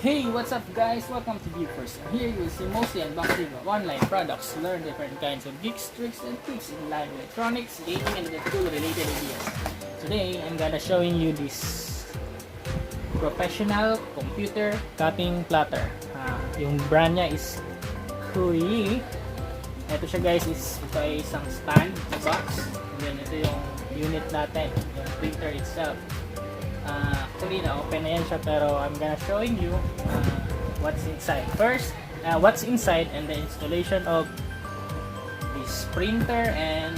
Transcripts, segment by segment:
Hey, what's up guys? Welcome to Geekers. Here you will see mostly unboxing of online products, learn different kinds of geeks, tricks, and tips in live electronics, gaming, and the tool related ideas. Today, I'm gonna showing you this professional computer cutting platter. Yung brand niya is Cuyi. Ito siya guys, ito ay isang stand sa box. And then ito yung unit natin, yung printer itself. Actually na-open na yan siya, pero I'm gonna showing you what's inside. First, what's inside and the installation of this printer and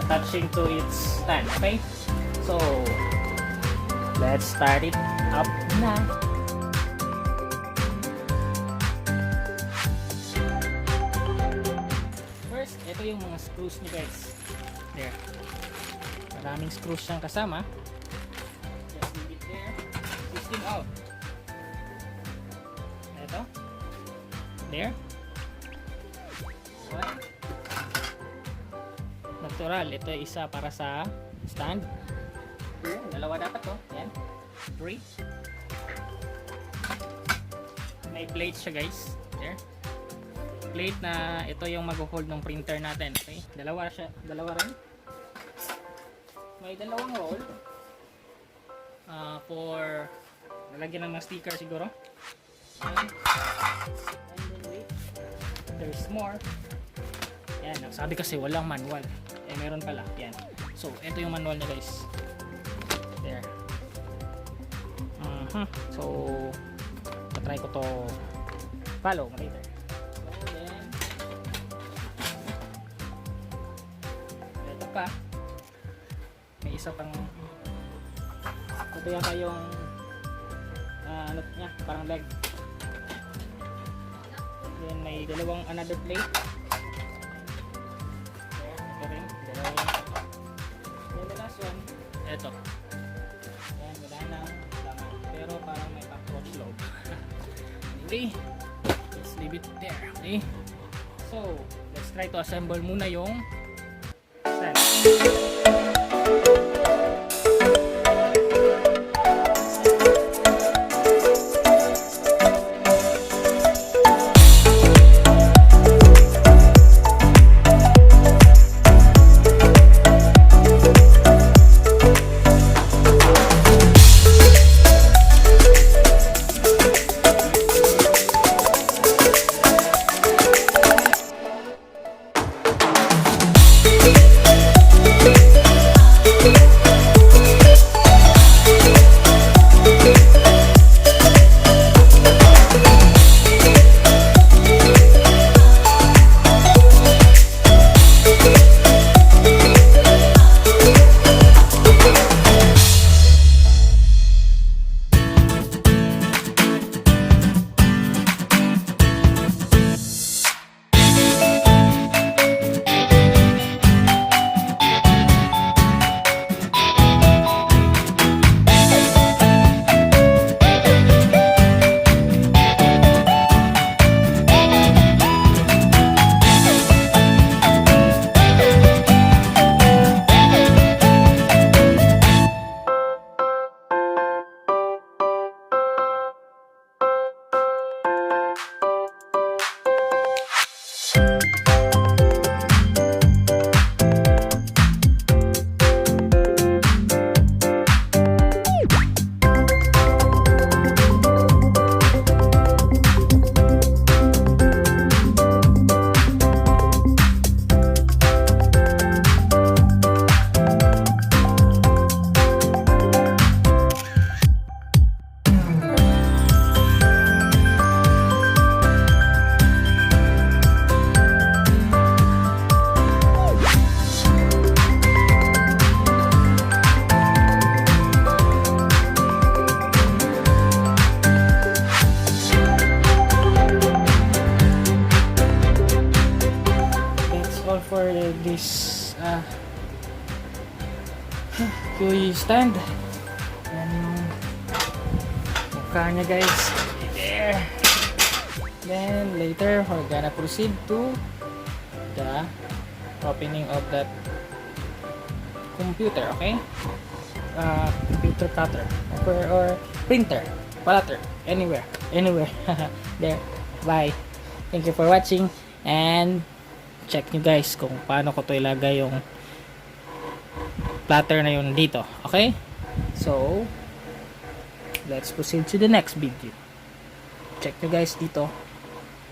attaching to its stand. Okay, so let's start it up na. First, ito yung mga screws niya guys. There. Maraming screws siyang kasama. Just leave it there. System out. Ito. There. One. Natural. Ito isa para sa stand. Two. Dalawa dapat to. Yan. Three. May plate siya guys. There. Plate na ito yung mag-hold ng printer natin. Okay. Dalawa siya. Dalawa rin. May dalawang roll for lalagyan ng sticker siguro. And then wait, there's more. Yan, sabi kasi walang manual. Eh meron pala. Yan. So, ito yung manual niya guys. There. So, try ko to follow later. So, then ito pa. May isa pang ito yata yung ano niya, parang leg. Then may dalawang another plate. Ito rin, dalawang. Then the last one, ito. Yan, wala nang laman. Pero parang may packroach loob. Anyway, let's leave it there. Okay? So, let's try to assemble muna yung stand. For this Cuyi stand. Yan yung mukha niya guys. There. Then later we're gonna proceed to the opening of that computer. Okay, computer cutter or printer. platter. Anywhere. There. Bye. Thank you for watching. And check nyo guys kung paano ko to ilagay yung platter na yun dito. Okay? So, let's proceed to the next video. Check nyo guys dito.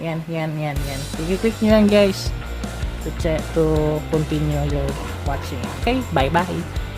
Yan. Click nyo yan guys to continue your watching. Okay? Bye-bye.